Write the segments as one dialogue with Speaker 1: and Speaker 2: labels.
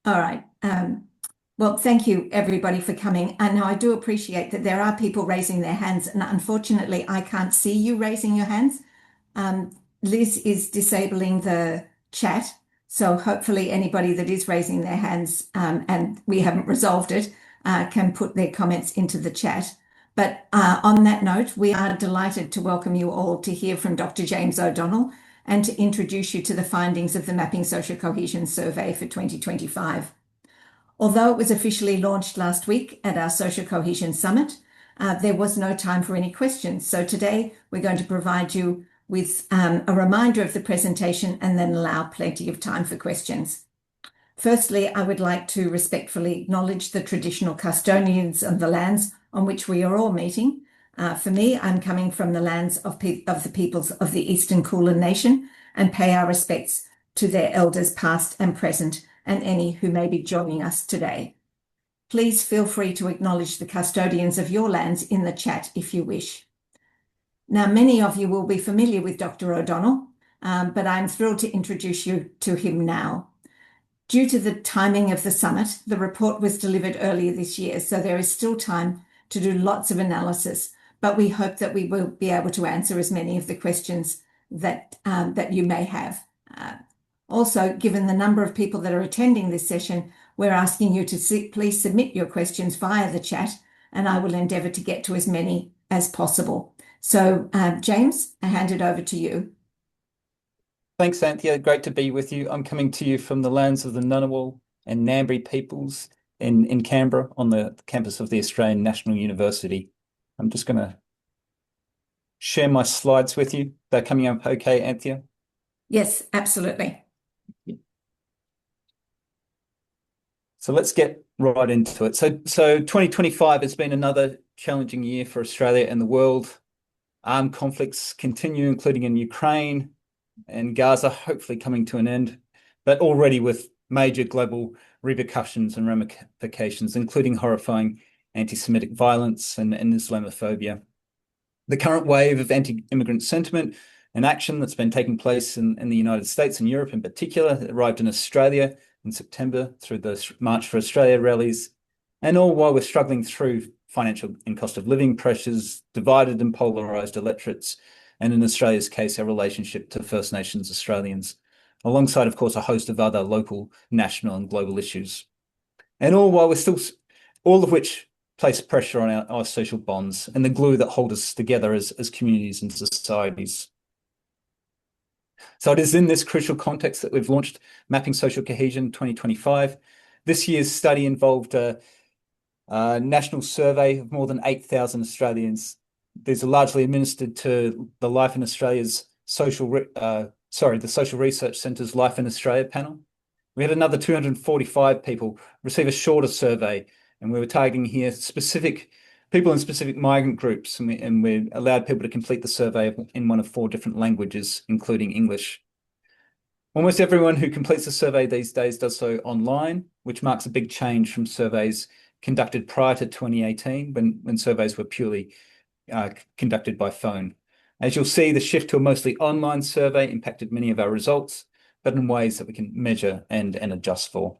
Speaker 1: All right. Well, thank you everybody for coming. And now I do appreciate that there are people raising their hands, and unfortunately, I can't see you raising your hands. Liz is disabling the chat, so hopefully anybody that is raising their hands and we haven't resolved it can put their comments into the chat. But on that note, we are delighted to welcome you all to hear from Dr. James O'Donnell and to introduce you to the findings of the Mapping Social Cohesion Survey for 2025. Although it was officially launched last week at our Social Cohesion Summit, there was no time for any questions. So today we're going to provide you with a reminder of the presentation and then allow plenty of time for questions. Firstly, I would like to respectfully acknowledge the traditional custodians of the lands on which we are all meeting. For me, I'm coming from the lands of the peoples of the Eastern Kulin Nation and pay our respects to their elders past and present and any who may be joining us today. Please feel free to acknowledge the custodians of your lands in the chat if you wish. Now, many of you will be familiar with Dr. O'Donnell, but I'm thrilled to introduce you to him now. Due to the timing of the summit, the report was delivered earlier this year, so there is still time to do lots of analysis, but we hope that we will be able to answer as many of the questions that you may have. Also, given the number of people that are attending this session, we're asking you to please submit your questions via the chat, and I will endeavour to get to as many as possible. So, James, I hand it over to you.
Speaker 2: Thanks, Anthea. Great to be with you. I'm coming to you from the lands of the Ngunnawal and Ngambri peoples in Canberra on the campus of the Australian National University. I'm just going to share my slides with you. They're coming up okay, Anthea?
Speaker 1: Yes, absolutely.
Speaker 2: So let's get right into it. So 2025 has been another challenging year for Australia and the world. Armed conflicts continue, including in Ukraine and Gaza, hopefully coming to an end, but already with major global repercussions and ramifications, including horrifying anti-Semitic violence and Islamophobia. The current wave of anti-immigrant sentiment and action that's been taking place in the United States and Europe in particular arrived in Australia in September through the March for Australia rallies, and all while we're struggling through financial and cost of living pressures, divided and polarised electorates, and in Australia's case, our relationship to First Nations Australians, alongside, of course, a host of other local, national and global issues. And all while all of which place pressure on our social bonds and the glue that hold us together as communities and societies. So it is in this crucial context that we've launched Mapping Social Cohesion 2025. This year's study involved a national survey of more than 8,000 Australians. These are largely administered to the Life in Australia's the Social Research Centre's Life in Australia panel. We had another 245 people receive a shorter survey, and we were targeting here specific people in specific migrant groups, and we allowed people to complete the survey in one of 4 different languages, including English. Almost everyone who completes the survey these days does so online, which marks a big change from surveys conducted prior to 2018, when surveys were purely conducted by phone. As you'll see, the shift to a mostly online survey impacted many of our results, but in ways that we can measure and adjust for.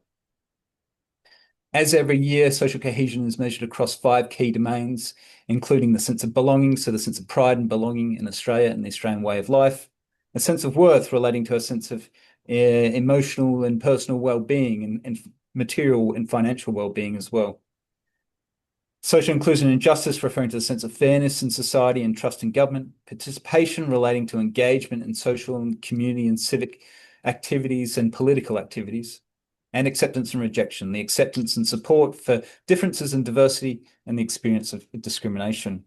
Speaker 2: As every year, social cohesion is measured across 5 key domains, including the sense of belonging, so the sense of pride and belonging in Australia and the Australian way of life, a sense of worth relating to a sense of emotional and personal well-being and material and financial well-being as well. Social inclusion and justice, referring to the sense of fairness in society and trust in government. Participation, relating to engagement in social and community and civic activities and political activities. And acceptance and rejection, the acceptance and support for differences in diversity and the experience of discrimination.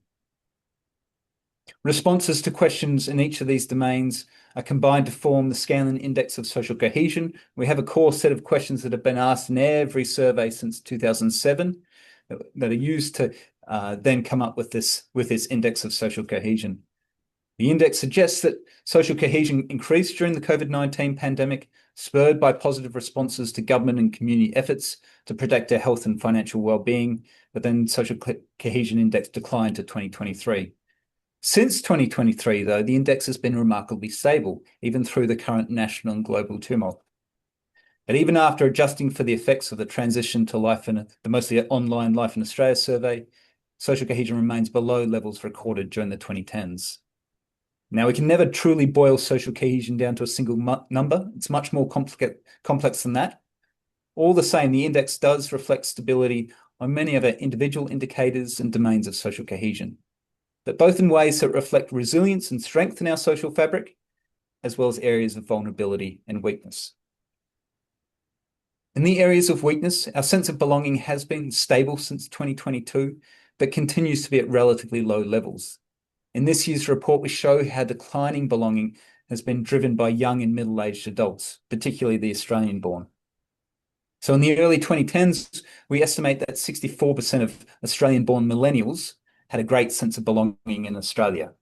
Speaker 2: Responses to questions in each of these domains are combined to form the Scanlon Index of Social Cohesion. We have a core set of questions that have been asked in every survey since 2007 that are used to then come up with this index of social cohesion. The index suggests that social cohesion increased during the COVID-19 pandemic, spurred by positive responses to government and community efforts to protect their health and financial well-being, but then social cohesion index declined to 2023. Since 2023, though, the index has been remarkably stable, even through the current national and global turmoil. But even after adjusting for the effects of the transition to the mostly online Life in Australia survey, social cohesion remains below levels recorded during the 2010s. Now, we can never truly boil social cohesion down to a single number. It's much more complex than that. All the same, the index does reflect stability on many of our individual indicators and domains of social cohesion, but both in ways that reflect resilience and strength in our social fabric, as well as areas of vulnerability and weakness. In the areas of weakness, our sense of belonging has been stable since 2022, but continues to be at relatively low levels. In this year's report, we show how declining belonging has been driven by young and middle-aged adults, particularly the Australian-born. So in the early 2010s, we estimate that 64% of Australian-born millennials had a great sense of belonging in Australia.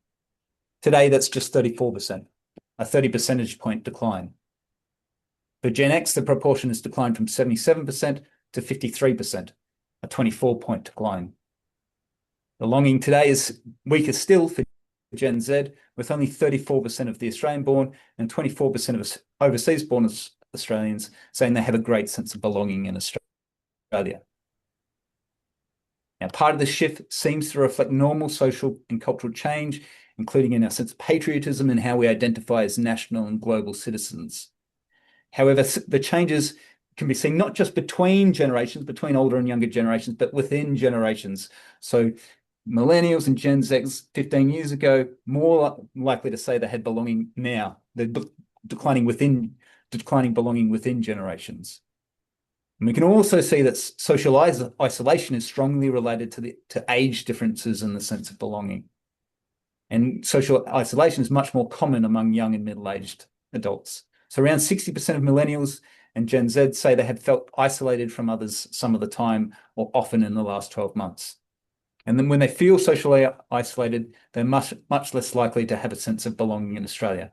Speaker 2: Today, that's just 34%, a 30 percentage point decline. For Gen X, the proportion has declined from 77% to 53%, a 24-point decline. Belonging today is weaker still for Gen Z, with only 34% of the Australian-born and 24% of overseas-born Australians saying they have a great sense of belonging in Australia. Now, part of the shift seems to reflect normal social and cultural change, including in our sense of patriotism and how we identify as national and global citizens. However, the changes can be seen not just between generations, between older and younger generations, but within generations. So millennials and Gen Z 15 years ago, more likely to say they had belonging now. They're declining belonging within generations. And we can also see that social isolation is strongly related to age differences in the sense of belonging. And social isolation is much more common among young and middle-aged adults. So around 60% of millennials and Gen Z say they have felt isolated from others some of the time or often in the last 12 months. And then when they feel socially isolated, they're much less likely to have a sense of belonging in Australia.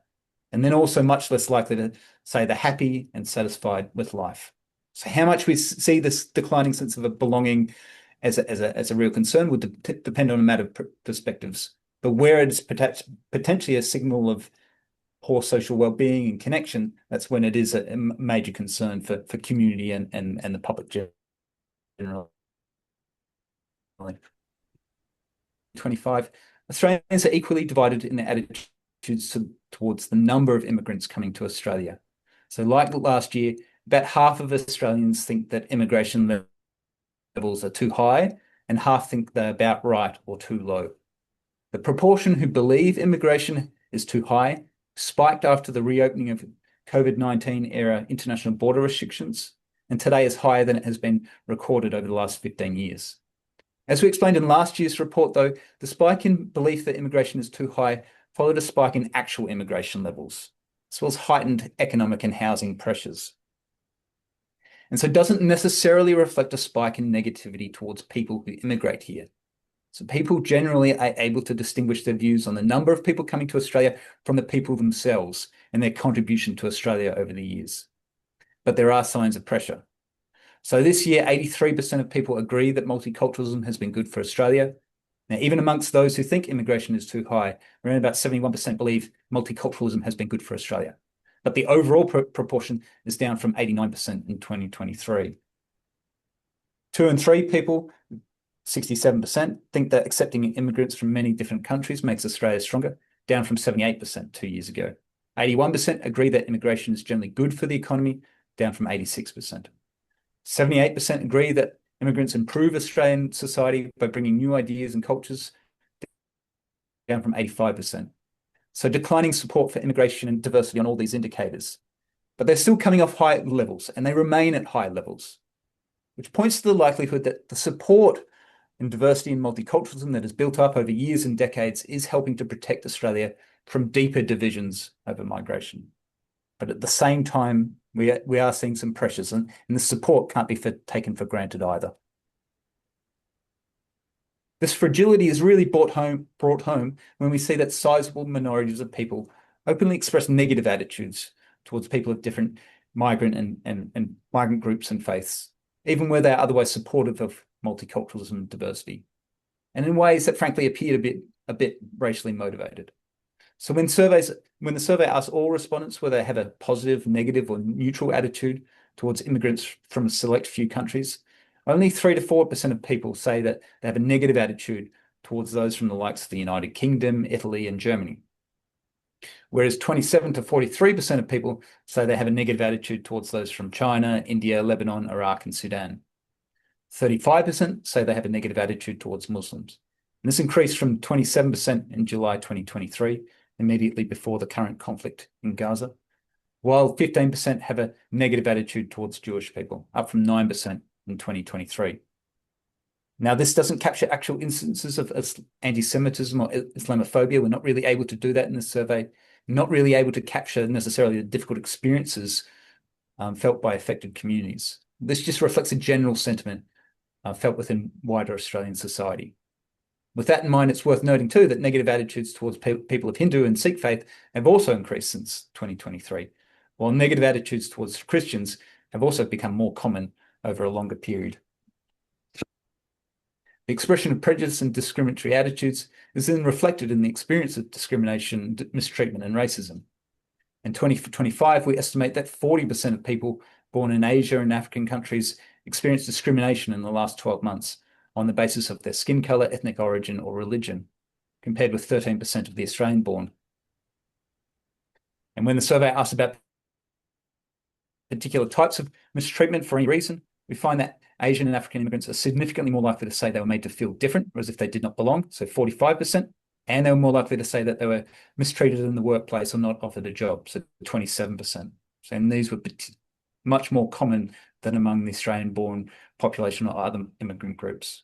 Speaker 2: And then also much less likely to say they're happy and satisfied with life. So how much we see this declining sense of belonging as a real concern would depend on a matter of perspectives. But where it is potentially a signal of poor social well-being and connection, that's when it is a major concern for community and the public generally. 25, Australians are equally divided in their attitudes towards the number of immigrants coming to Australia. So like last year, about half of Australians think that immigration levels are too high and half think they're about right or too low. The proportion who believe immigration is too high spiked after the reopening of COVID-19 era international border restrictions, and today is higher than it has been recorded over the last 15 years. As we explained in last year's report, though, the spike in belief that immigration is too high followed a spike in actual immigration levels, as well as heightened economic and housing pressures. And so it doesn't necessarily reflect a spike in negativity towards people who immigrate here. So people generally are able to distinguish their views on the number of people coming to Australia from the people themselves and their contribution to Australia over the years. But there are signs of pressure. So this year, 83% of people agree that multiculturalism has been good for Australia. Now, even amongst those who think immigration is too high, around about 71% believe multiculturalism has been good for Australia. But the overall proportion is down from 89% in 2023. 2 in 3 people, 67%, think that accepting immigrants from many different countries makes Australia stronger, down from 78% 2 years ago. 81% agree that immigration is generally good for the economy, down from 86%. 78% agree that immigrants improve Australian society by bringing new ideas and cultures, down from 85%. So declining support for immigration and diversity on all these indicators. But they're still coming off high levels, and they remain at high levels, which points to the likelihood that the support in diversity and multiculturalism that has built up over years and decades is helping to protect Australia from deeper divisions over migration. But at the same time, we are seeing some pressures, and the support can't be taken for granted either. This fragility is really brought home when we see that sizable minorities of people openly express negative attitudes towards people of different migrant and migrant groups and faiths, even where they are otherwise supportive of multiculturalism and diversity, and in ways that frankly appear to be a bit racially motivated. So when the survey asks all respondents whether they have a positive, negative, or neutral attitude towards immigrants from a select few countries, only 3 to 4% of people say that they have a negative attitude towards those from the likes of the United Kingdom, Italy, and Germany. Whereas 27 to 43% of people say they have a negative attitude towards those from China, India, Lebanon, Iraq, and Sudan. 35% say they have a negative attitude towards Muslims. And this increased from 27% in July 2023, immediately before the current conflict in Gaza, while 15% have a negative attitude towards Jewish people, up from 9% in 2023. Now, this doesn't capture actual instances of anti-Semitism or Islamophobia. We're not really able to do that in this survey. Not really able to capture necessarily the difficult experiences felt by affected communities. This just reflects a general sentiment felt within wider Australian society. With that in mind, it's worth noting too that negative attitudes towards people of Hindu and Sikh faith have also increased since 2023, while negative attitudes towards Christians have also become more common over a longer period. The expression of prejudice and discriminatory attitudes is then reflected in the experience of discrimination, mistreatment, and racism. In 2025, we estimate that 40% of people born in Asia and African countries experienced discrimination in the last 12 months on the basis of their skin color, ethnic origin, or religion, compared with 13% of the Australian-born. And when the survey asked about particular types of mistreatment for any reason, we find that Asian and African immigrants are significantly more likely to say they were made to feel different, or as if they did not belong, so 45%, and they were more likely to say that they were mistreated in the workplace or not offered a job, so 27%. And these were much more common than among the Australian-born population or other immigrant groups.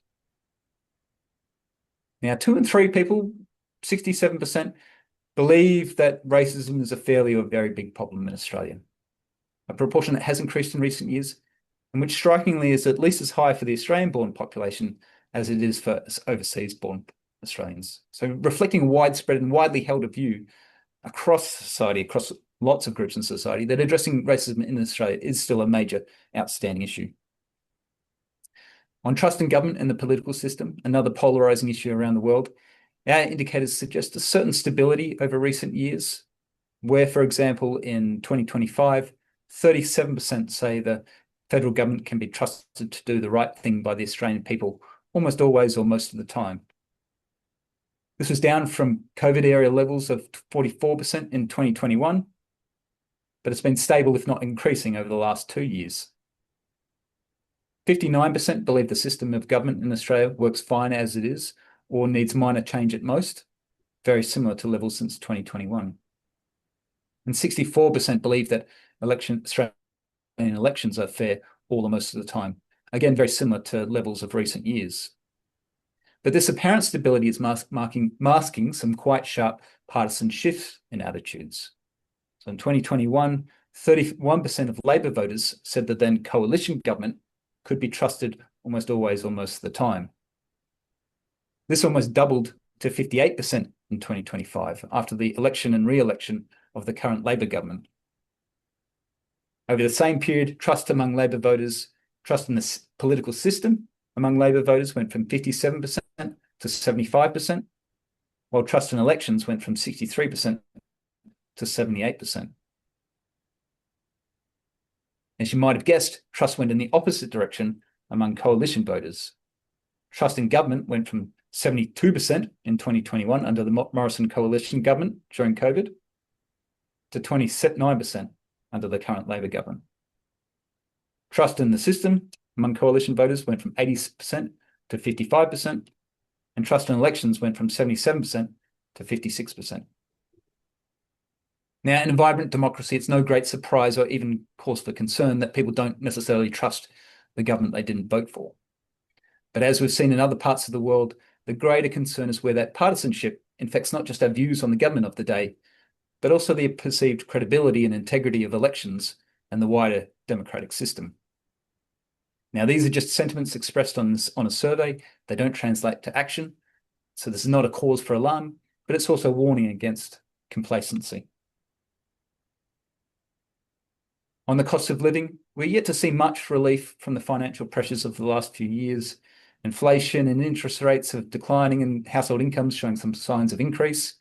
Speaker 2: Now, 2 in 3 people, 67%, believe that racism is a fairly or very big problem in Australia, a proportion that has increased in recent years, and which strikingly is at least as high for the Australian-born population as it is for overseas-born Australians. So reflecting a widespread and widely held view across society, across lots of groups in society, that addressing racism in Australia is still a major outstanding issue. On trust in government and the political system, another polarising issue around the world, our indicators suggest a certain stability over recent years, where, for example, in 2025, 37% say the federal government can be trusted to do the right thing by the Australian people almost always or most of the time. This was down from COVID-era levels of 44% in 2021, but it's been stable, if not increasing, over the last 2 years. 59% believe the system of government in Australia works fine as it is or needs minor change at most, very similar to levels since 2021. And 64% believe that Australian elections are fair all or most of the time. Again, very similar to levels of recent years. But this apparent stability is masking some quite sharp partisan shifts in attitudes. So in 2021, 31% of Labor voters said that then coalition government could be trusted almost always or most of the time. This almost doubled to 58% in 2025 after the election and re-election of the current Labor government. Over the same period, trust among Labor voters, trust in the political system among Labor voters went from 57% to 75%, while trust in elections went from 63% to 78%. As you might have guessed, trust went in the opposite direction among coalition voters. Trust in government went from 72% in 2021 under the Morrison coalition government during COVID to 29% under the current Labor government. Trust in the system among coalition voters went from 80% to 55%, and trust in elections went from 77% to 56%. Now, in a vibrant democracy, it's no great surprise or even cause for concern that people don't necessarily trust the government they didn't vote for. But as we've seen in other parts of the world, the greater concern is where that partisanship infects not just our views on the government of the day, but also the perceived credibility and integrity of elections and the wider democratic system. Now, these are just sentiments expressed on a survey. They don't translate to action. So this is not a cause for alarm, but it's also a warning against complacency. On the cost of living, we're yet to see much relief from the financial pressures of the last few years. Inflation and interest rates are declining and household incomes showing some signs of increase.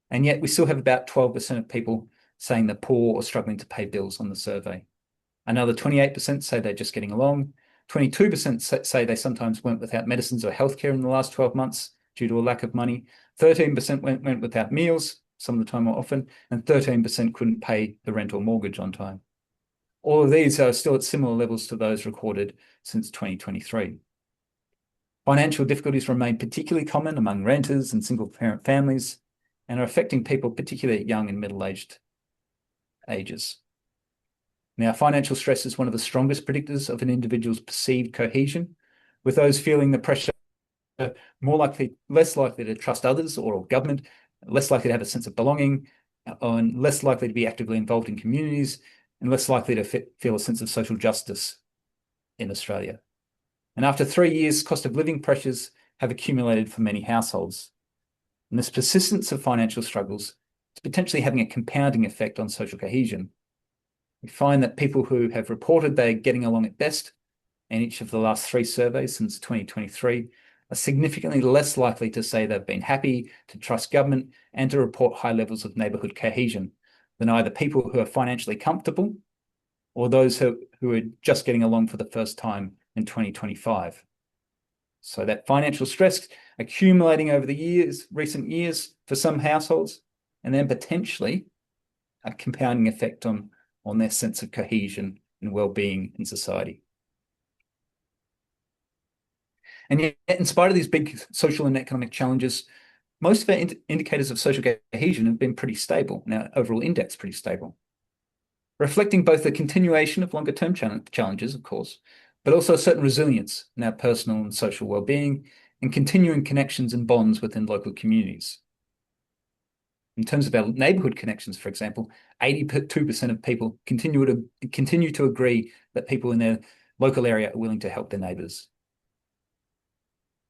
Speaker 2: And yet we still have about 12% of people saying they're poor or struggling to pay bills on the survey. Another 28% say they're just getting along. 22% say they sometimes went without medicines or healthcare in the last 12 months due to a lack of money. 13% went without meals, some of the time or often, and 13% couldn't pay the rent or mortgage on time. All of these are still at similar levels to those recorded since 2023. Financial difficulties remain particularly common among renters and single-parent families and are affecting people particularly at young and middle-aged ages. Now, financial stress is one of the strongest predictors of an individual's perceived cohesion, with those feeling the pressure less likely to trust others or government, less likely to have a sense of belonging, and less likely to be actively involved in communities, and less likely to feel a sense of social justice in Australia. And after 3 years, cost of living pressures have accumulated for many households. And this persistence of financial struggles is potentially having a compounding effect on social cohesion. We find that people who have reported they're getting along at best in each of the last 3 surveys since 2023 are significantly less likely to say they've been happy, to trust government, and to report high levels of neighbourhood cohesion than either people who are financially comfortable or those who are just getting along for the first time in 2025. So that financial stress accumulating over the recent years for some households, and then potentially a compounding effect on their sense of cohesion and well-being in society. And yet, in spite of these big social and economic challenges, most of our indicators of social cohesion have been pretty stable. Now, overall index pretty stable, reflecting both the continuation of longer-term challenges, of course, but also a certain resilience in our personal and social well-being and continuing connections and bonds within local communities. In terms of our neighbourhood connections, for example, 82% of people continue to agree that people in their local area are willing to help their neighbours.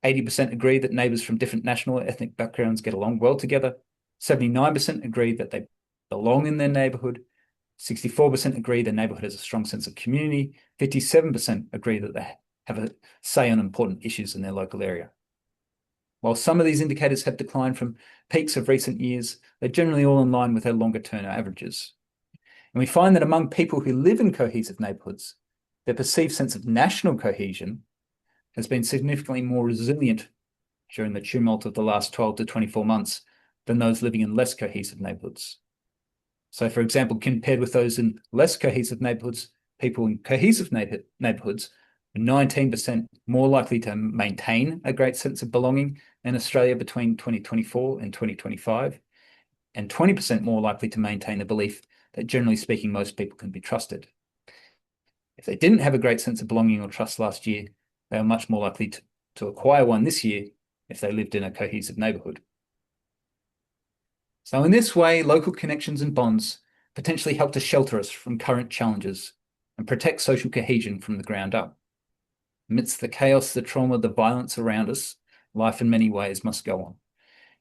Speaker 2: 80% agree that neighbours from different national or ethnic backgrounds get along well together. 79% agree that they belong in their neighbourhood. 64% agree their neighbourhood has a strong sense of community. 57% agree that they have a say on important issues in their local area. While some of these indicators have declined from peaks of recent years, they're generally all in line with our longer-term averages. And we find that among people who live in cohesive neighbourhoods, their perceived sense of national cohesion has been significantly more resilient during the tumult of the last 12 to 24 months than those living in less cohesive neighbourhoods. So, for example, compared with those in less cohesive neighbourhoods, people in cohesive neighbourhoods are 19% more likely to maintain a great sense of belonging in Australia between 2024 and 2025, and 20% more likely to maintain the belief that, generally speaking, most people can be trusted. If they didn't have a great sense of belonging or trust last year, they are much more likely to acquire one this year if they lived in a cohesive neighbourhood. So in this way, local connections and bonds potentially help to shelter us from current challenges and protect social cohesion from the ground up. Amidst the chaos, the trauma, the violence around us, life in many ways must go on.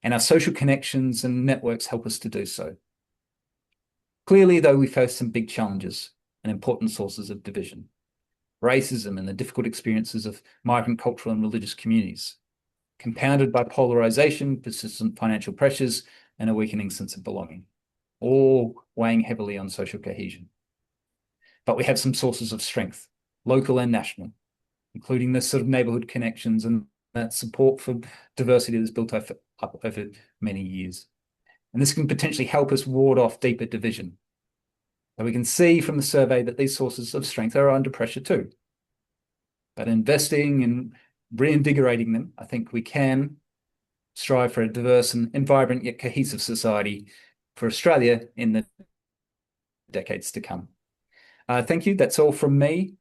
Speaker 2: And our social connections and networks help us to do so. Clearly, though, we face some big challenges and important sources of division. Racism and the difficult experiences of migrant cultural and religious communities, compounded by polarisation, persistent financial pressures, and a weakening sense of belonging, all weighing heavily on social cohesion. But we have some sources of strength, local and national, including the sort of neighbourhood connections and that support for diversity that's built up over many years. And this can potentially help us ward off deeper division. But we can see from the survey that these sources of strength are under pressure too. But investing and reinvigorating them, I think we can strive for a diverse and vibrant yet cohesive society for Australia in the decades to come. Thank you. That's all from me.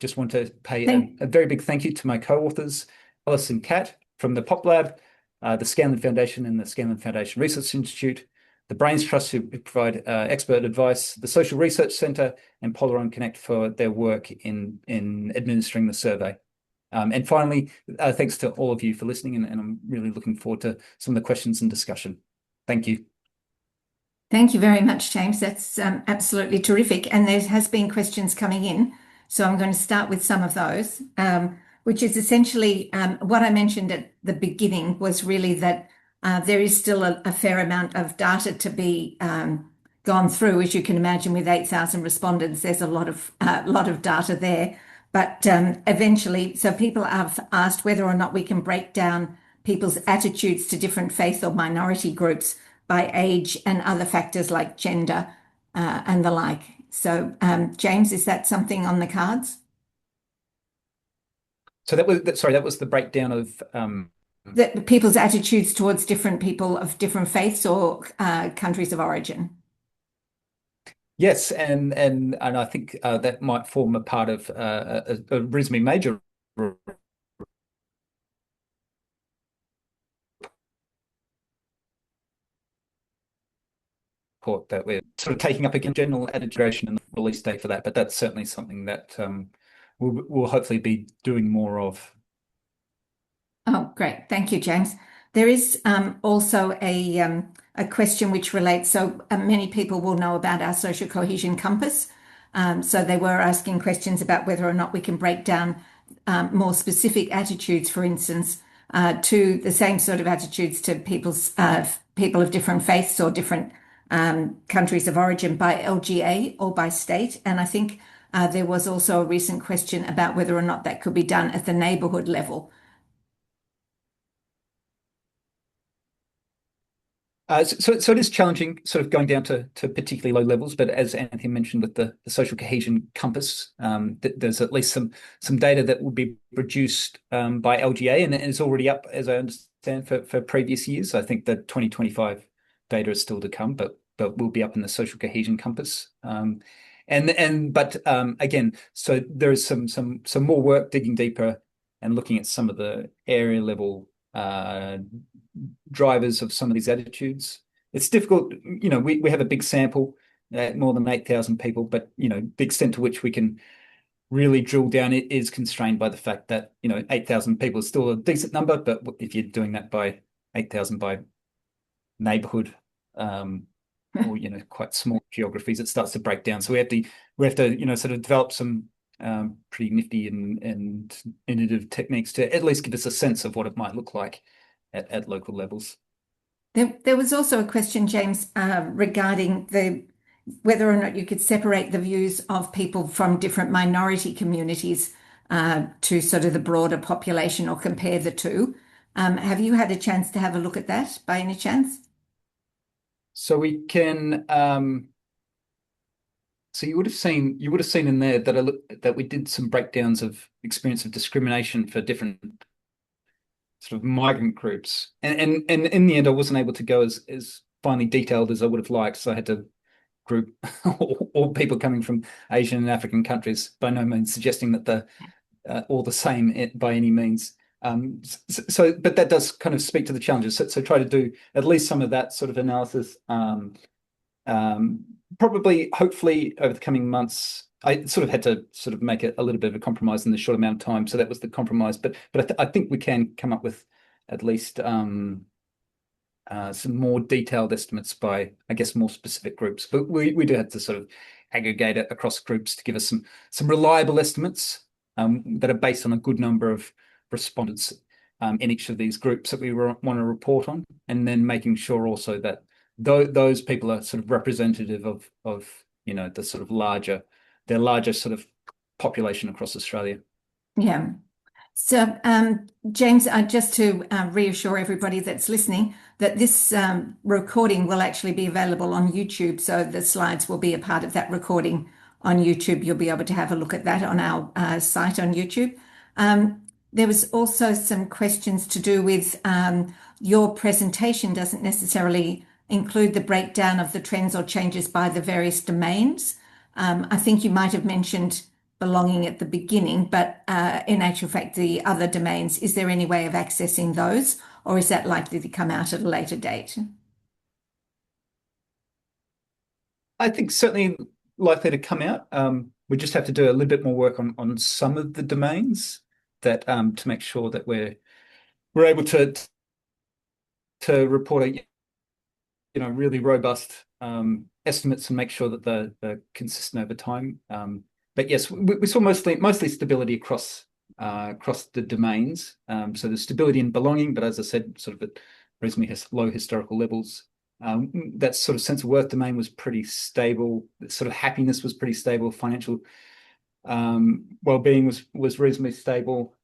Speaker 2: Just want to pay a very big thank you to my co-authors, Alice and Kat from the Pop Lab, the Scanlon Foundation and the Scanlon Foundation Research Institute, the Brains Trust who provide expert advice, the Social Research Centre, and Polaron Connect for their work in administering the survey. And finally, thanks to all of you for listening, and I'm really looking forward to some of the questions and discussion. Thank you.
Speaker 1: Thank you very much, James. That's absolutely terrific. And there has been questions coming in. So I'm going to start with some of those, which is essentially what I mentioned at the beginning was really that there is still a fair amount of data to be gone through. As you can imagine, with 8,000 respondents, there's a lot of data there. But eventually, so people have asked whether or not we can break down people's attitudes to different faith or minority groups by age and other factors like gender and the like. So, James, is that something on the cards?
Speaker 2: So that was the breakdown of
Speaker 1: People's attitudes towards different people of different faiths or countries of origin.
Speaker 2: yes, and I think that might form a part of a reasonably major report that we're sort of taking up again, general integration and the release date for that. But that's certainly something that we'll hopefully be doing more of.
Speaker 1: Oh, great. Thank you, James. There is also a question which relates, so many people will know about our social cohesion compass. So they were asking questions about whether or not we can break down more specific attitudes, for instance, to the same sort of attitudes to people of different faiths or different countries of origin by LGA or by state. And I think there was also a recent question about whether or not that could be done at the neighbourhood level.
Speaker 2: So it is challenging, sort of going down to particularly low levels. But as Anthea mentioned, with the social cohesion compass, there's at least some data that will be produced by LGA, and it's already up, as I understand, for previous years. I think the 2025 data is still to come, but will be up in the social cohesion compass. But again, so there is some more work digging deeper and looking at some of the area level drivers of some of these attitudes. It's difficult, we have a big sample, more than 8,000 people, but the extent to which we can really drill down it is constrained by the fact that 8,000 people is still a decent number, but if you're doing that by 8,000 by neighborhood, or quite small geographies, it starts to break down. So we have to sort of develop some pretty nifty and innovative techniques to at least give us a sense of what it might look like at local levels.
Speaker 1: There was also a question, James, regarding whether or not you could separate the views of people from different minority communities to sort of the broader population or compare the two. Have you had a chance to have a look at that by any chance?
Speaker 2: So we can. So you would have seen in there that we did some breakdowns of experience of discrimination for different sort of migrant groups, and in the end, I wasn't able to go as finely detailed as I would have liked. So I had to group all people coming from Asian and African countries. By no means suggesting that they're all the same by any means. But that does kind of speak to the challenges. So try to do at least some of that sort of analysis. Probably, hopefully, over the coming months. I sort of had to sort of make a little bit of a compromise in the short amount of time, so that was the compromise. But I think we can come up with at least some more detailed estimates by, I guess, more specific groups. But we do have to sort of aggregate it across groups to give us some reliable estimates that are based on a good number of respondents in each of these groups that we want to report on, and then making sure also that those people are sort of representative of the sort of larger sort of population across Australia.
Speaker 1: Yeah. So, James, just to reassure everybody that's listening, that this recording will actually be available on YouTube. So the slides will be a part of that recording on YouTube. You'll be able to have a look at that on our site on YouTube. There was also some questions to do with your presentation doesn't necessarily include the breakdown of the trends or changes by the various domains. I think you might have mentioned belonging at the beginning, but in actual fact, the other domains, is there any way of accessing those, or is that likely to come out at a later date?
Speaker 2: I think certainly likely to come out. We just have to do a little bit more work on some of the domains that to make sure that we're able to report a really robust estimates and make sure that they're consistent over time. But yes, we saw mostly stability across the domains. So there's stability in belonging, but as I said, sort of at reasonably low historical levels. That sort of sense of worth domain was pretty stable. Sort of happiness was pretty stable. Financial well-being was reasonably stable.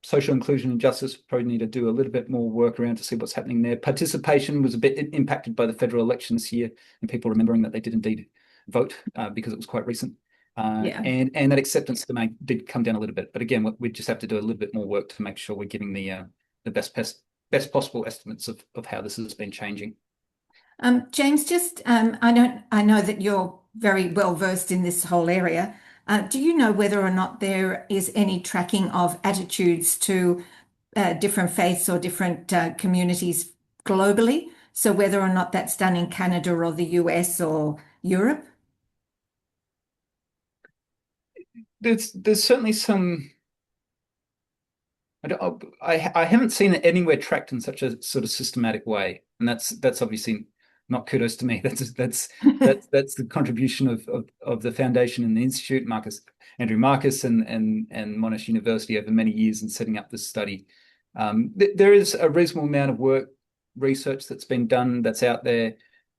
Speaker 2: Social inclusion and justice probably need to do a little bit more work around to see what's happening there. Participation was a bit impacted by the federal election this year, and people remembering that they did indeed vote because it was quite recent. And that acceptance domain did come down a little bit. But again, we just have to do a little bit more work to make sure we're giving the best possible estimates of how this has been changing.
Speaker 1: James, I know that you're very well versed in this whole area. Do you know whether or not there is any tracking of attitudes to different faiths or different communities globally? So whether or not that's done in Canada or the US or Europe?
Speaker 2: There's certainly some. I haven't seen it anywhere tracked in such a sort of systematic way, and that's obviously not kudos to me. That's the contribution of the foundation and the institute, Andrew Marcus and Monash University over many years in setting up this study. There is a reasonable amount of research that's been done that's out there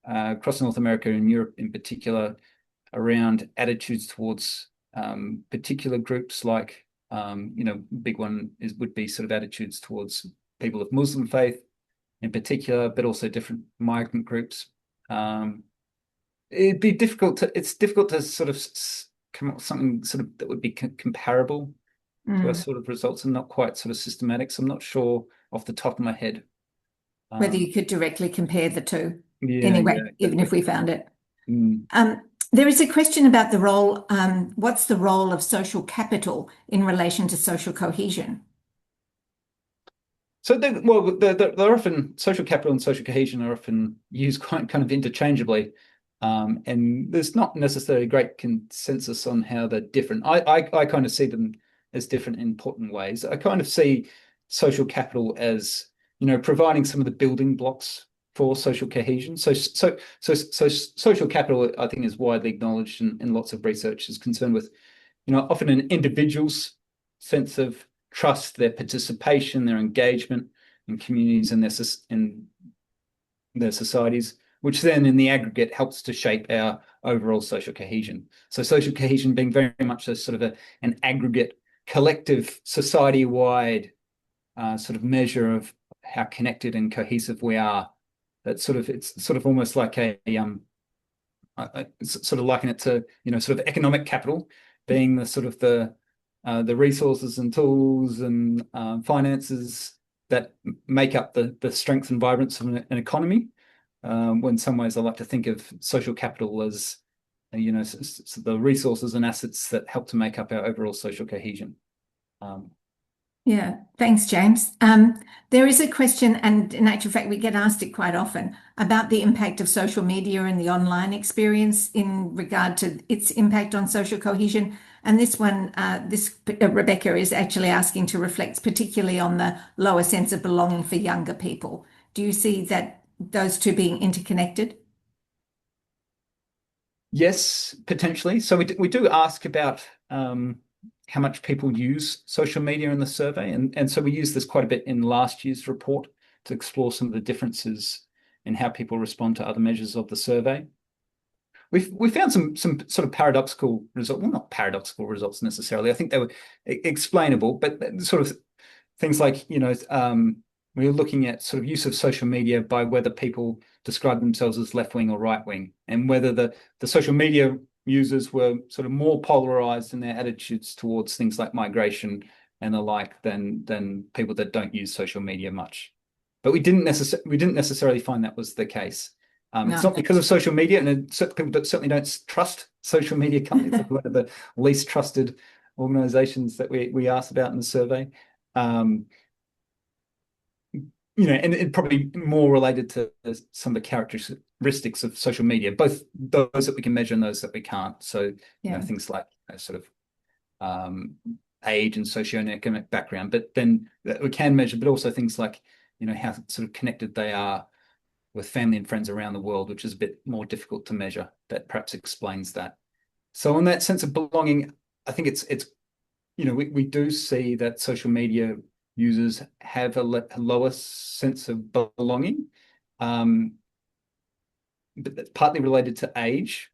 Speaker 2: across North America and Europe in particular around attitudes towards particular groups like. Big one would be sort of attitudes towards people of Muslim faith in particular, but also different migrant groups. It's difficult to sort of come up with something sort of that would be comparable to our sort of results and not quite sort of systematic. So I'm not sure off the top of my head.
Speaker 1: Whether you could directly compare the two.
Speaker 2: Yeah,
Speaker 1: anyway,
Speaker 2: yeah,
Speaker 1: even if we found it.
Speaker 2: Mm.
Speaker 1: There is a question about the role, what's the role of social capital in relation to social cohesion?
Speaker 2: So they're often, social capital and social cohesion are often used quite kind of interchangeably. And there's not necessarily great consensus on how they're different. I kind of see them as different in important ways. I kind of see social capital as, providing some of the building blocks for social cohesion. So social capital, I think, is widely acknowledged and lots of research is concerned with, often an individual's sense of trust, their participation, their engagement in communities and their societies, which then in the aggregate helps to shape our overall social cohesion. So social cohesion being very much a sort of an aggregate, collective, society-wide sort of measure of how connected and cohesive we are. It's sort of almost like I sort of liken it to, sort of economic capital being the sort of the resources and tools and finances that make up the strength and vibrance of an economy. In some ways, I like to think of social capital as, the resources and assets that help to make up our overall social cohesion.
Speaker 1: Yeah, thanks, James. There is a question, and in actual fact, we get asked it quite often about the impact of social media and the online experience in regard to its impact on social cohesion. And this one, Rebecca is actually asking to reflect particularly on the lower sense of belonging for younger people. Do you see that those two being interconnected?
Speaker 2: Yes, potentially. So we do ask about how much people use social media in the survey. And so we used this quite a bit in last year's report to explore some of the differences in how people respond to other measures of the survey. We found some sort of paradoxical results. Well, not paradoxical results necessarily. I think they were explainable, but sort of things like, we were looking at sort of use of social media by whether people describe themselves as left-wing or right-wing, and whether the social media users were sort of more polarized in their attitudes towards things like migration and the like than people that don't use social media much. But we didn't necessarily find that was the case. No. It's not because of social media, and people that certainly don't trust social media companies. Like one of the least trusted organizations that we asked about in the survey. And it probably more related to some of the characteristics of social media, both those that we can measure and those that we can't. So, things like sort of age and socioeconomic background, but then that we can measure, but also things like, how sort of connected they are with family and friends around the world, which is a bit more difficult to measure. That perhaps explains that. So in that sense of belonging, I think it's we do see that social media users have a lower sense of belonging, but that's partly related to age,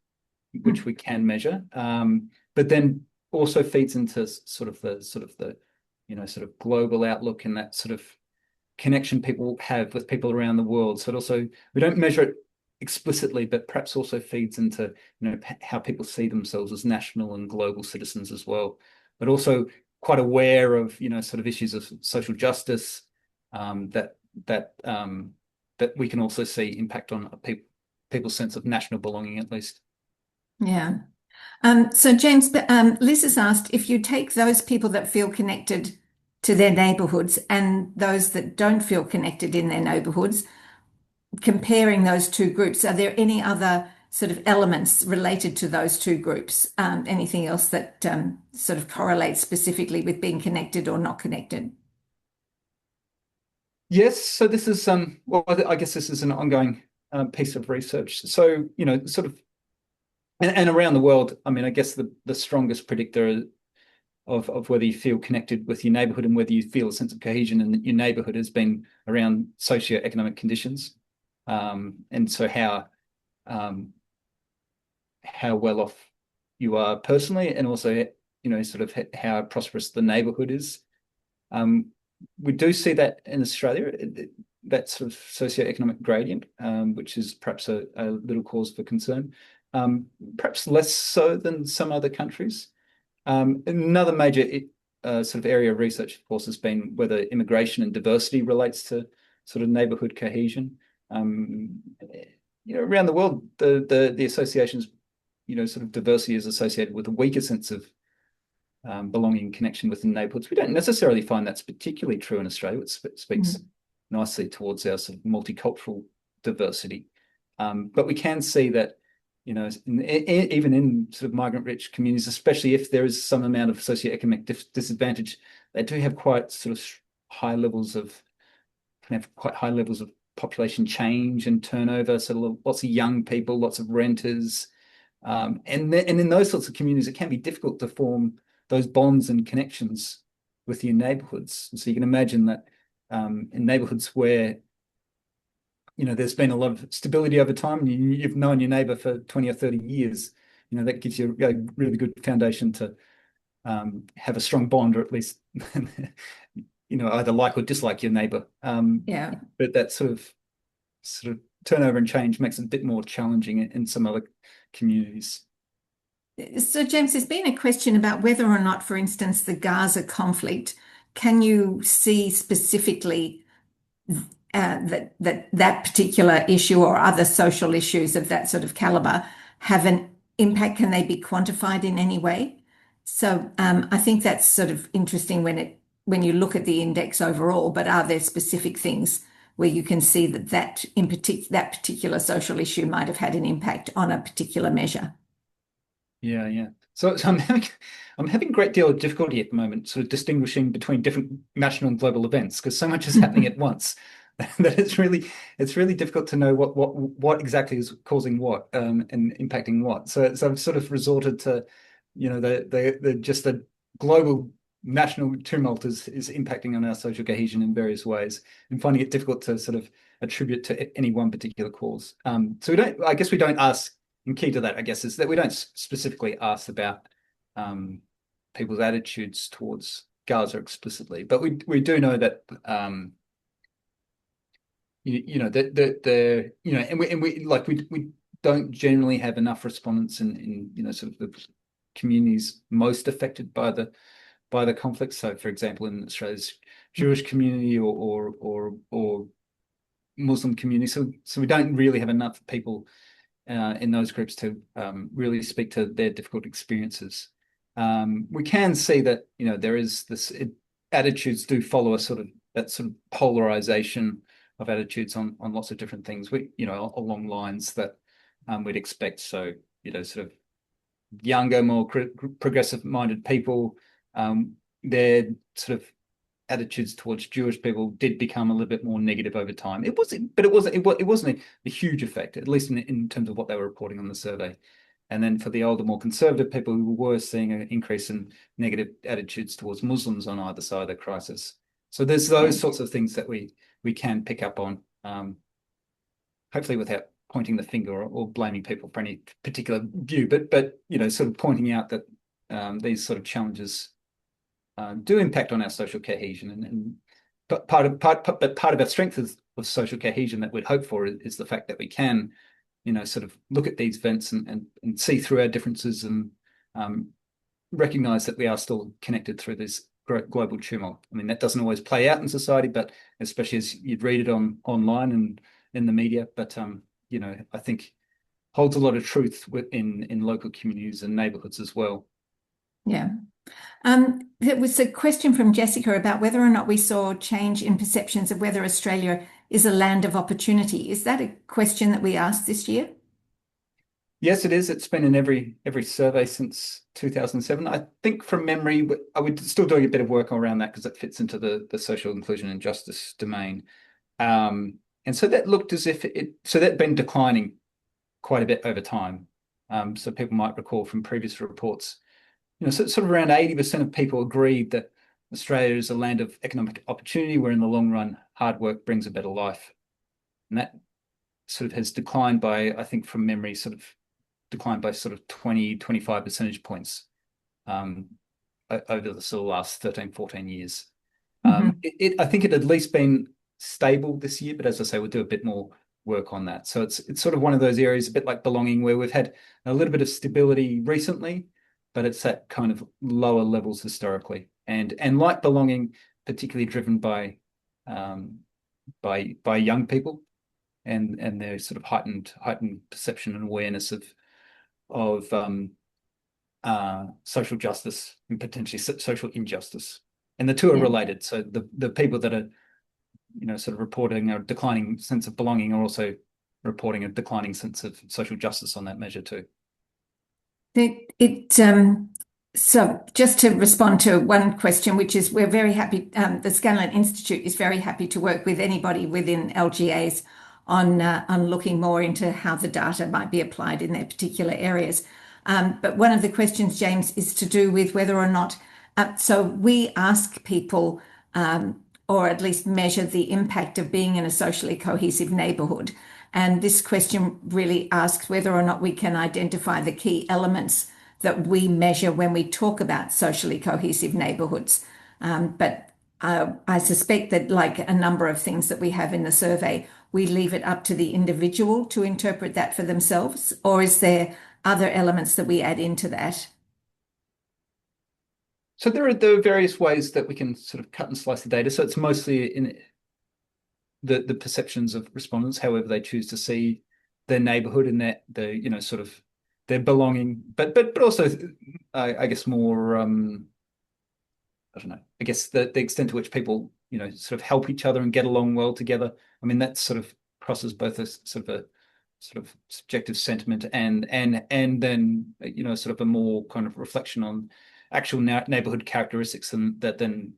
Speaker 2: which we can measure, but then also feeds into sort of the global outlook and that sort of connection people have with people around the world. So it also, we don't measure it explicitly, but perhaps also feeds into how people see themselves as national and global citizens as well. But also quite aware of sort of issues of social justice that we can also see impact on people's sense of national belonging, at least.
Speaker 1: Yeah. So James, Liz has asked if you take those people that feel connected to their neighbourhoods and those that don't feel connected in their neighbourhoods, comparing those two groups, are there any other sort of elements related to those two groups? Anything else that sort of correlates specifically with being connected or not connected?
Speaker 2: Yes, so this is well, I guess this is an ongoing piece of research. So sort of, and around the world, I mean, I guess the strongest predictor of whether you feel connected with your neighborhood and whether you feel a sense of cohesion in your neighborhood has been around socioeconomic conditions, and so how well off you are personally, and also sort of how prosperous the neighborhood is. We do see that in Australia, that sort of socioeconomic gradient, which is perhaps a little cause for concern, perhaps less so than some other countries. Another major sort of area of research, of course, has been whether immigration and diversity relates to sort of neighborhood cohesion. Around the world, the associations, sort of diversity is associated with a weaker sense of belonging and connection within neighborhoods. We don't necessarily find that's particularly true in Australia. It speaks nicely towards our sort of multicultural diversity. But we can see that, even in sort of migrant-rich communities, especially if there is some amount of socioeconomic disadvantage, they do have quite sort of can have quite high levels of population change and turnover. So lots of young people, lots of renters, and in those sorts of communities, it can be difficult to form those bonds and connections with your neighborhoods. And so you can imagine that in neighborhoods where there's been a lot of stability over time, and you've known your neighbor for 20 or 30 years, that gives you a really good foundation to have a strong bond, or at least either like or dislike your neighbor.
Speaker 1: Yeah.
Speaker 2: But that sort of turnover and change makes it a bit more challenging in some other communities.
Speaker 1: So, James, there's been a question about whether or not, for instance, the Gaza conflict, can you see specifically that particular issue or other social issues of that sort of caliber have an impact? Can they be quantified in any way? So I think that's sort of interesting when you look at the index overall, but are there specific things where you can see that particular social issue might have had an impact on a particular measure?
Speaker 2: Yeah. So I'm having a great deal of difficulty at the moment, sort of distinguishing between different national and global events, because so much is happening at once that it's really difficult to know what exactly is causing what and impacting what. So I've sort of resorted to, the global national tumult is impacting on our social cohesion in various ways, and finding it difficult to sort of attribute to any one particular cause. So I guess we don't ask. And key to that, I guess, is that we don't specifically ask about people's attitudes towards Gaza explicitly, but we do know that and we don't generally have enough respondents in sort of the communities most affected by the conflict. So, for example, in Australia's Jewish community or Muslim community, so we don't really have enough people in those groups to really speak to their difficult experiences. We can see that there is this attitudes do follow that sort of polarization of attitudes on lots of different things. Along lines that we'd expect. So sort of younger, more progressive-minded people, their sort of attitudes towards Jewish people did become a little bit more negative over time. It wasn't a huge effect, at least in terms of what they were reporting on the survey. And then for the older, more conservative people, we were seeing an increase in negative attitudes towards Muslims on either side of the crisis. So there's those sorts of things that we can pick up on. hopefully without pointing the finger or blaming people for any particular view, but sort of pointing out that these sort of challenges do impact on our social cohesion, but part of our strength of social cohesion that we'd hope for is the fact that we can, sort of look at these events and see through our differences and recognize that we are still connected through this global tumult. I mean, that doesn't always play out in society, but especially as you'd read it online and in the media. But I think holds a lot of truth in local communities and neighbourhoods as well.
Speaker 1: Yeah. There was a question from Jessica about whether or not we saw change in perceptions of whether Australia is a land of opportunity. Is that a question that we asked this year?
Speaker 2: Yes, it is. It's been in every survey since 2007. I think from memory, I would still doing a bit of work around that because it fits into the social inclusion and justice domain. And so that looked as if so that'd been declining quite a bit over time. So people might recall from previous reports, sort of around 80% of people agreed that Australia is a land of economic opportunity where in the long run, hard work brings a better life. And that sort of has declined by, I think from memory, declined by 20, 25 percentage points over the sort of last 13, 14 years. I think it had at least been stable this year, but as I say, we'll do a bit more work on that. So it's sort of one of those areas, a bit like belonging, where we've had a little bit of stability recently, but it's at kind of lower levels historically. And like belonging, particularly driven by young people and their sort of heightened perception and awareness of social justice and potentially social injustice. And the two are related. So the people that are, sort of reporting a declining sense of belonging are also reporting a declining sense of social justice on that measure too.
Speaker 1: So just to respond to one question, which is we're very happy, the Scanlon Institute is very happy to work with anybody within LGAs on looking more into how the data might be applied in their particular areas. But one of the questions, James, is to do with whether or not, so we ask people, or at least measure the impact of being in a socially cohesive neighbourhood. And this question really asks whether or not we can identify the key elements that we measure when we talk about socially cohesive neighbourhoods. But I suspect that, like a number of things that we have in the survey, we leave it up to the individual to interpret that for themselves, or is there other elements that we add into that?
Speaker 2: So there are various ways that we can sort of cut and slice the data. So it's mostly in the perceptions of respondents, however they choose to see their neighbourhood and sort of their belonging, but also I guess more I don't know, I guess the extent to which people sort of help each other and get along well together. I mean, that sort of crosses both a sort of subjective sentiment and then sort of a more kind of reflection on actual neighborhood characteristics and that then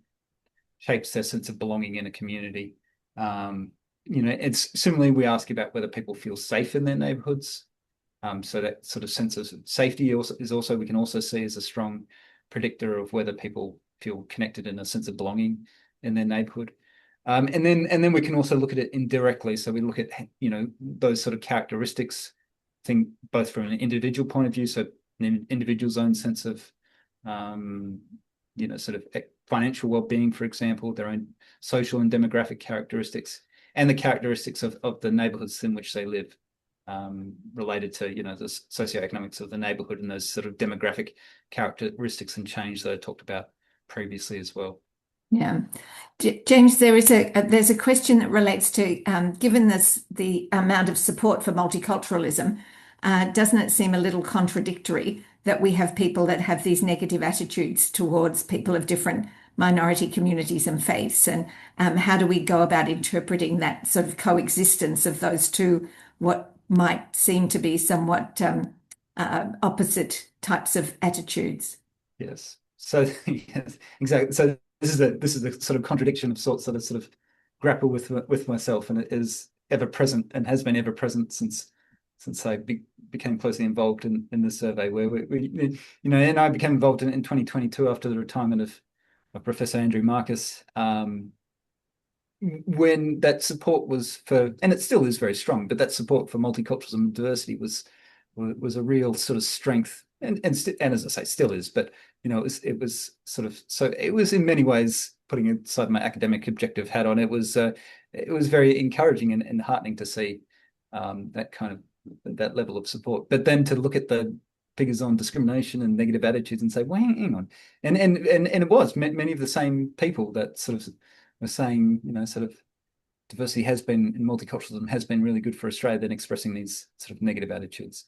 Speaker 2: shapes their sense of belonging in a community. It's similarly, we ask about whether people feel safe in their neighborhoods. So that sort of sense of safety we can also see as a strong predictor of whether people feel connected in a sense of belonging in their neighborhood. And then we can also look at it indirectly. So we look at those sort of characteristics, I think both from an individual point of view, so an individual's own sense of sort of financial well-being, for example, their own social and demographic characteristics, and the characteristics of the neighborhoods in which they live, related to the socioeconomics of the neighborhood and those sort of demographic characteristics and change that I talked about previously as well.
Speaker 1: Yeah, James, there's a question that relates to given the amount of support for multiculturalism, doesn't it seem a little contradictory that we have people that have these negative attitudes towards people of different minority communities and faiths, and how do we go about interpreting that sort of coexistence of those two, what might seem to be somewhat opposite types of attitudes?
Speaker 2: Yes. So yes, exactly. So this is a sort of contradiction of sorts that I sort of grapple with myself, and it is ever present and has been ever present since I became closely involved in the survey, where we and I became involved in 2022 after the retirement of Professor Andrew Marcus. when that support was for, and it still is very strong, but that support for multiculturalism and diversity was a real sort of strength, and as I say, still is. But it was sort of, so it was in many ways, putting aside my academic objective hat on, it was very encouraging and heartening to see that kind of that level of support. But then to look at the figures on discrimination and negative attitudes and say, well, hang on, and it was many of the same people that sort of were saying, sort of diversity has been, and multiculturalism has been really good for Australia, then expressing these sort of negative attitudes.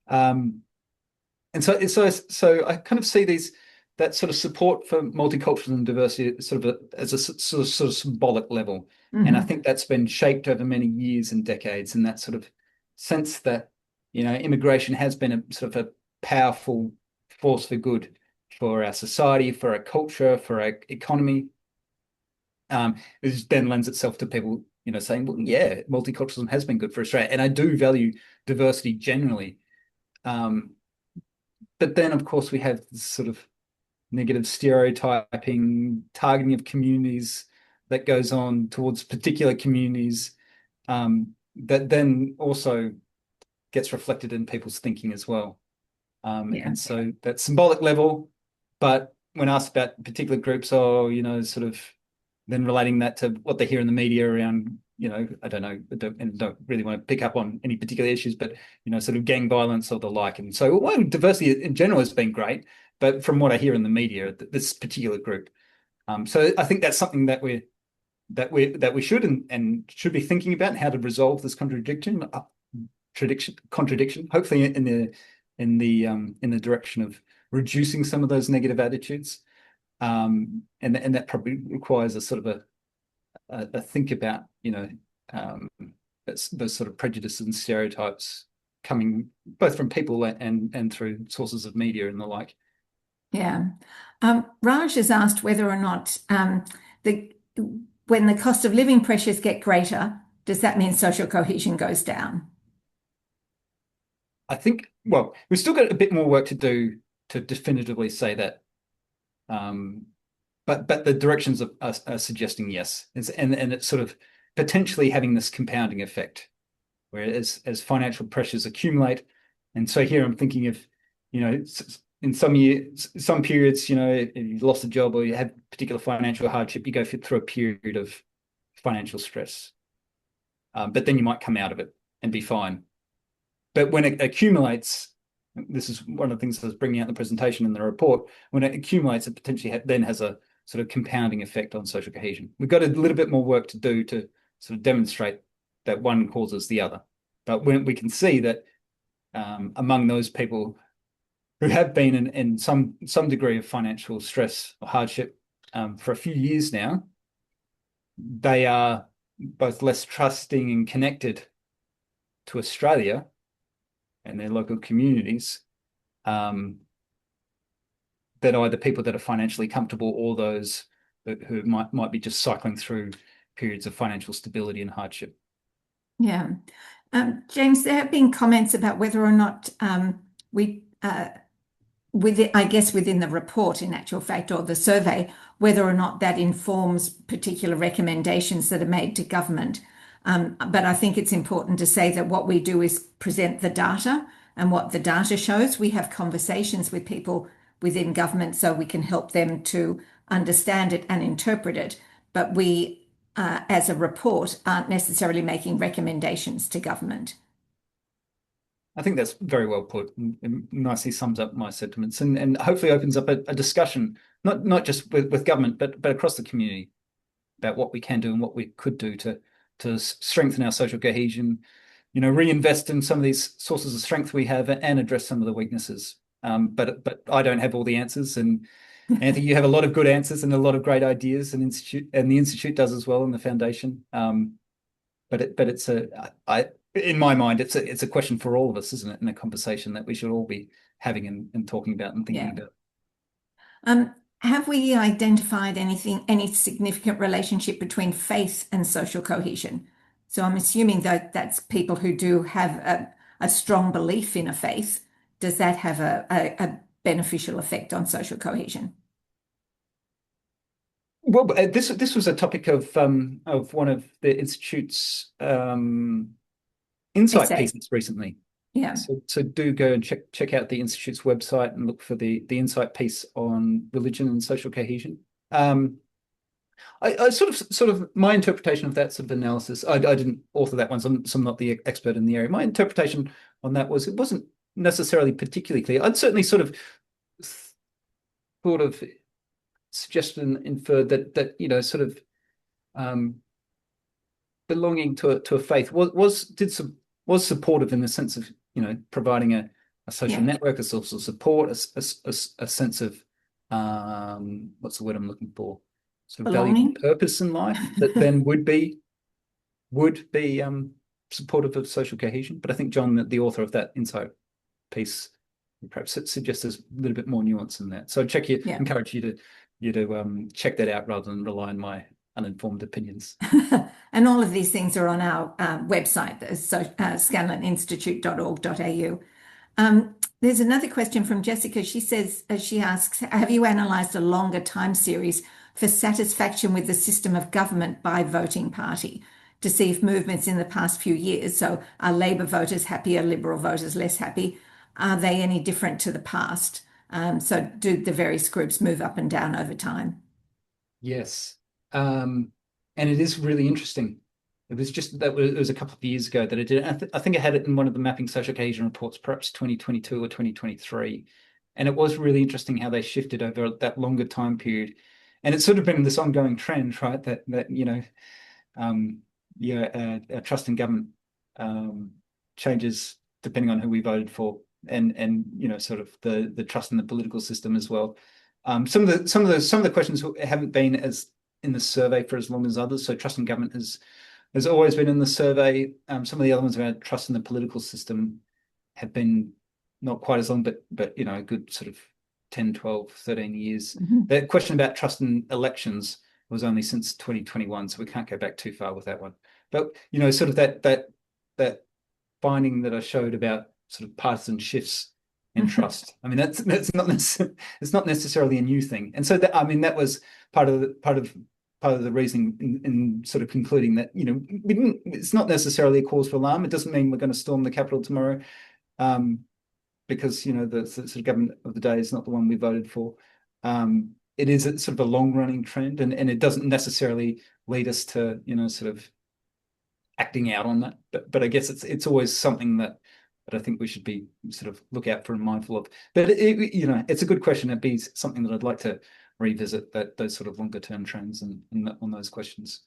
Speaker 2: And so I kind of see that sort of support for multiculturalism and diversity sort of as a sort of symbolic level. Mm-hmm. And I think that's been shaped over many years and decades, in that sort of sense that, immigration has been a sort of a powerful force for good for our society, for our culture, for our economy. It then lends itself to people, saying, well, yeah, multiculturalism has been good for Australia. And I do value diversity generally. But then, of course, we have this sort of negative stereotyping, targeting of communities that goes on towards particular communities, that then also gets reflected in people's thinking as well. And so that symbolic level, but when asked about particular groups, sort of then relating that to what they hear in the media around, I don't know, don't really want to pick up on any particular issues, but, sort of gang violence or the like. And so, diversity in general has been great, but from what I hear in the media, this particular group. So I think that's something that we should and should be thinking about, how to resolve this contradiction, hopefully in the direction of reducing some of those negative attitudes. And that probably requires a sort of a think about, those sort of prejudices and stereotypes coming both from people and through sources of media and the like.
Speaker 1: Yeah. Raj has asked whether or not when the cost of living pressures get greater, does that mean social cohesion goes down?
Speaker 2: I think, well, we've still got a bit more work to do to definitively say that. But the directions are suggesting yes, and it's sort of potentially having this compounding effect, where as financial pressures accumulate, and so here I'm thinking of, in some periods, if you lost a job or you had particular financial hardship, you go through a period of financial stress, but then you might come out of it and be fine. But when it accumulates, this is one of the things I was bringing out in the presentation in the report, when it accumulates, it potentially then has a sort of compounding effect on social cohesion. We've got a little bit more work to do to sort of demonstrate that one causes the other. But when we can see that among those people who have been in some degree of financial stress or hardship for a few years now, they are both less trusting and connected to Australia and their local communities, that either people that are financially comfortable or those who might be just cycling through periods of financial stability and hardship.
Speaker 1: Yeah. James, there have been comments about whether or not I guess within the report, in actual fact, or the survey, whether or not that informs particular recommendations that are made to government. But I think it's important to say that what we do is present the data, and what the data shows. We have conversations with people within government so we can help them to understand it and interpret it. But we, as a report, aren't necessarily making recommendations to government.
Speaker 2: I think that's very well put, and nicely sums up my sentiments, and hopefully opens up a discussion, not just with government, but across the community, about what we can do and what we could do to strengthen our social cohesion, reinvest in some of these sources of strength we have and address some of the weaknesses. But I don't have all the answers, and Anthea, you have a lot of good answers and a lot of great ideas, and the institute does as well, and the foundation. But it's in my mind, it's a question for all of us, isn't it? In a conversation that we should all be having and talking about and thinking about.
Speaker 1: Have we identified any significant relationship between faith and social cohesion? So I'm assuming that that's people who do have a strong belief in a faith. Does that have a beneficial effect on social cohesion?
Speaker 2: Well, this was a topic of one of the institute's insight
Speaker 1: Essays.
Speaker 2: pieces recently.
Speaker 1: Yeah.
Speaker 2: So do go and check out the institute's website and look for the insight piece on religion and social cohesion. I sort of my interpretation of that sort of analysis. I didn't author that one, so I'm not the expert in the area. My interpretation on that was it wasn't necessarily particularly clear. I'd certainly sort of suggested and inferred that you know sort of belonging to a faith was supportive in the sense of you know providing a social network, a social support, a sense of what's the word I'm looking for? Sort of value and purpose in life that then would be supportive of social cohesion. But I think John, the author of that insight piece, perhaps it suggests there's a little bit more nuance in that. So encourage you to check that out rather than rely on my uninformed opinions.
Speaker 1: And all of these things are on our website, scanloninstitute.org.au. There's another question from Jessica. She asks, have you analysed a longer time series for satisfaction with the system of government by voting party to see if movements in the past few years, so are Labor voters happier, Liberal voters less happy, are they any different to the past? So do the various groups move up and down over time?
Speaker 2: Yes. And it is really interesting. It was a couple of years ago that I did it. I think I had it in one of the Mapping Social Cohesion reports, perhaps 2022 or 2023. And it was really interesting how they shifted over that longer time period. And it's sort of been this ongoing trend, right? That you know, trust in government changes depending on who we voted for, and you know, sort of the trust in the political system as well. Some of the questions haven't been as in the survey for as long as others. So trust in government has always been in the survey. Some of the other ones about trust in the political system have been not quite as long, but you know, a good sort of 10, 12, 13 years.
Speaker 1: Mm-hmm.
Speaker 2: The question about trust in elections was only since 2021, so we can't go back too far with that one. But you know, sort of that finding that I showed about sort of partisan shifts in trust. I mean, that's not it's not necessarily a new thing. And so that was part of the reasoning in sort of concluding that, you know, it's not necessarily a cause for alarm. It doesn't mean we're going to storm the Capitol tomorrow, because, you know, the sort of government of the day is not the one we voted for. It is a sort of a long-running trend, and it doesn't necessarily lead us to, you know, sort of acting out on that. But I guess it's always something that I think we should be sort of look out for and mindful of. But you know, it's a good question. It'd be something that I'd like to revisit, those sort of longer term trends and on those questions.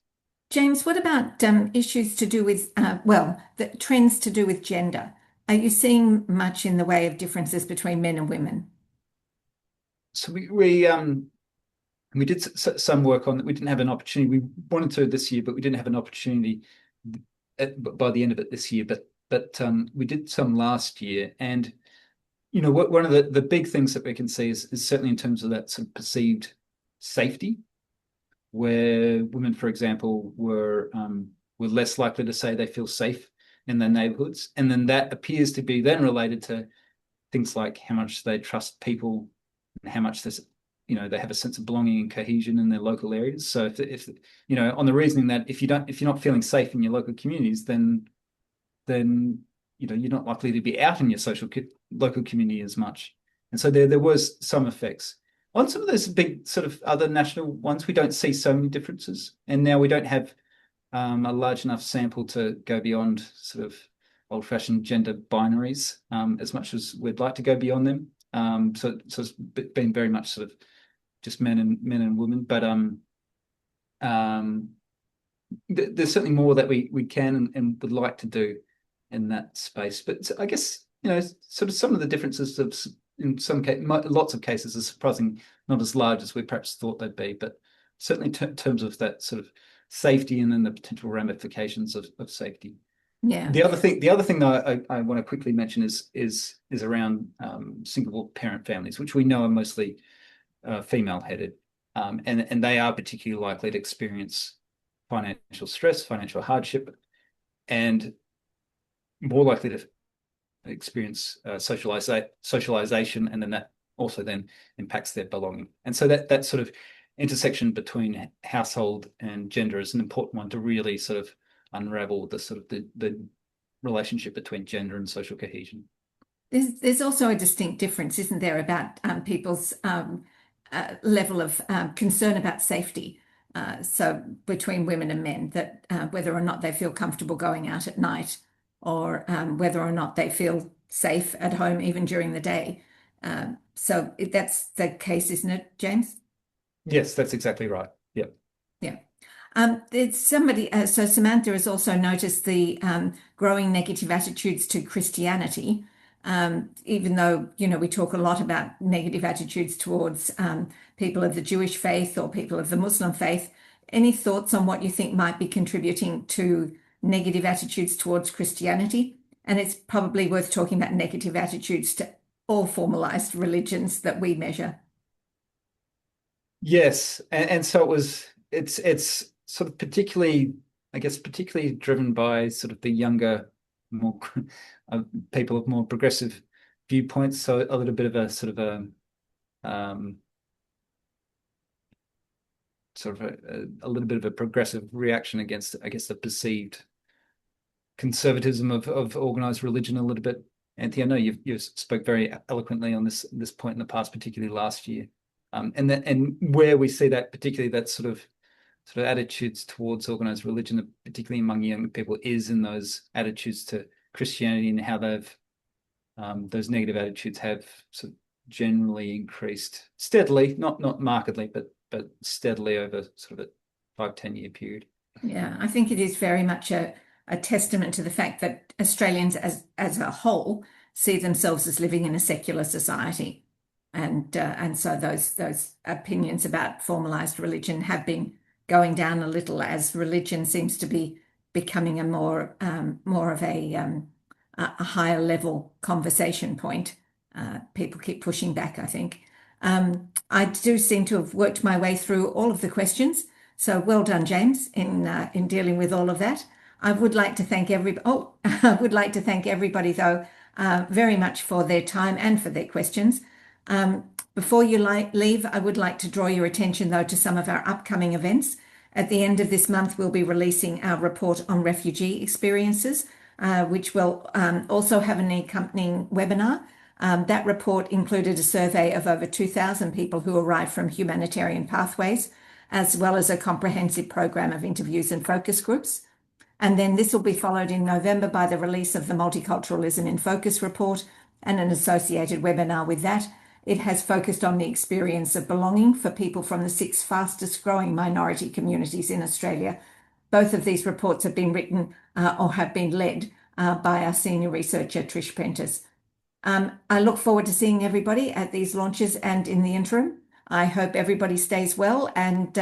Speaker 1: James, what about issues to do with the trends to do with gender? Are you seeing much in the way of differences between men and women?
Speaker 2: So we did some work on it. We didn't have an opportunity. We wanted to this year, but we didn't have an opportunity by the end of it this year. But we did some last year, and you know, one of the big things that we can see is certainly in terms of that sort of perceived safety, where women, for example, were less likely to say they feel safe in their neighborhoods, and then that appears to be then related to things like how much they trust people and how much this, you know, they have a sense of belonging and cohesion in their local areas. So if you know, on the reasoning that if you're not feeling safe in your local communities, then you know, you're not likely to be out in your local community as much. And so there was some effects. On some of those big sort of other national ones, we don't see so many differences. And now we don't have a large enough sample to go beyond sort of old-fashioned gender binaries as much as we'd like to go beyond them. So it's been very much sort of just men and women. But there's certainly more that we can and would like to do in that space. But I guess, you know, sort of some of the differences in some cases, lots of cases are surprising, not as large as we perhaps thought they'd be, but certainly in terms of that sort of safety and then the potential ramifications of safety.
Speaker 1: Yeah.
Speaker 2: The other thing that I want to quickly mention is around single parent families, which we know are mostly female headed, and they are particularly likely to experience financial stress, financial hardship, and more likely to experience socialization, and then that also then impacts their belonging. And so that sort of intersection between household and gender is an important one to really sort of unravel the relationship between gender and social cohesion.
Speaker 1: There's also a distinct difference, isn't there, about people's level of concern about safety. So between women and men, that whether or not they feel comfortable going out at night, or whether or not they feel safe at home even during the day. So that's the case, isn't it, James?
Speaker 2: Yes, that's exactly right. Yeah.
Speaker 1: Yeah. There's somebody, so Samantha has also noticed the growing negative attitudes to Christianity, even though, we talk a lot about negative attitudes towards people of the Jewish faith or people of the Muslim faith. Any thoughts on what you think might be contributing to negative attitudes towards Christianity? And it's probably worth talking about negative attitudes to all formalized religions that we measure.
Speaker 2: Yes, and so it's sort of particularly driven by sort of the younger, more people of more progressive viewpoints. So a little bit of a sort of a little bit of a progressive reaction against, I guess, the perceived conservatism of organized religion a little bit. Anthea, I know you spoke very eloquently on this point in the past, particularly last year. And where we see that, particularly that sort of attitudes towards organized religion, particularly among young people, is in those attitudes to Christianity, and how those negative attitudes have sort of generally increased steadily, not markedly, but steadily over sort of a 5-10 year period.
Speaker 1: Yeah, I think it is very much a testament to the fact that Australians as a whole see themselves as living in a secular society. And so those opinions about formalized religion have been going down a little, as religion seems to be becoming a more of a higher level conversation point. People keep pushing back, I think. I do seem to have worked my way through all of the questions. So well done, James, in dealing with all of that. I would like to thank I would like to thank everybody, though, very much for their time and for their questions. Before you leave, I would like to draw your attention, though, to some of our upcoming events. At the end of this month, we'll be releasing our report on refugee experiences, which will also have an accompanying webinar. That report included a survey of over 2,000 people who arrived from humanitarian pathways, as well as a comprehensive program of interviews and focus groups. And then this will be followed in November by the release of the Multiculturalism in Focus report and an associated webinar with that. It has focused on the experience of belonging for people from the 6 fastest growing minority communities in Australia. Both of these reports have been written or have been led by our senior researcher, Trish Prentice. I look forward to seeing everybody at these launches, and in the interim, I hope everybody stays well and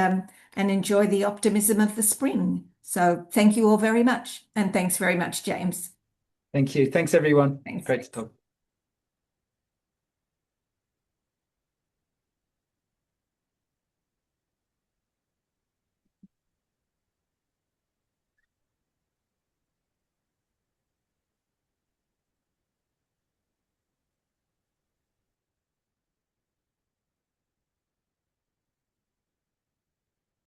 Speaker 1: enjoy the optimism of the spring. So thank you all very much. And thanks very much, James.
Speaker 2: Thank you. Thanks, everyone.
Speaker 1: Thanks.
Speaker 2: Great to talk.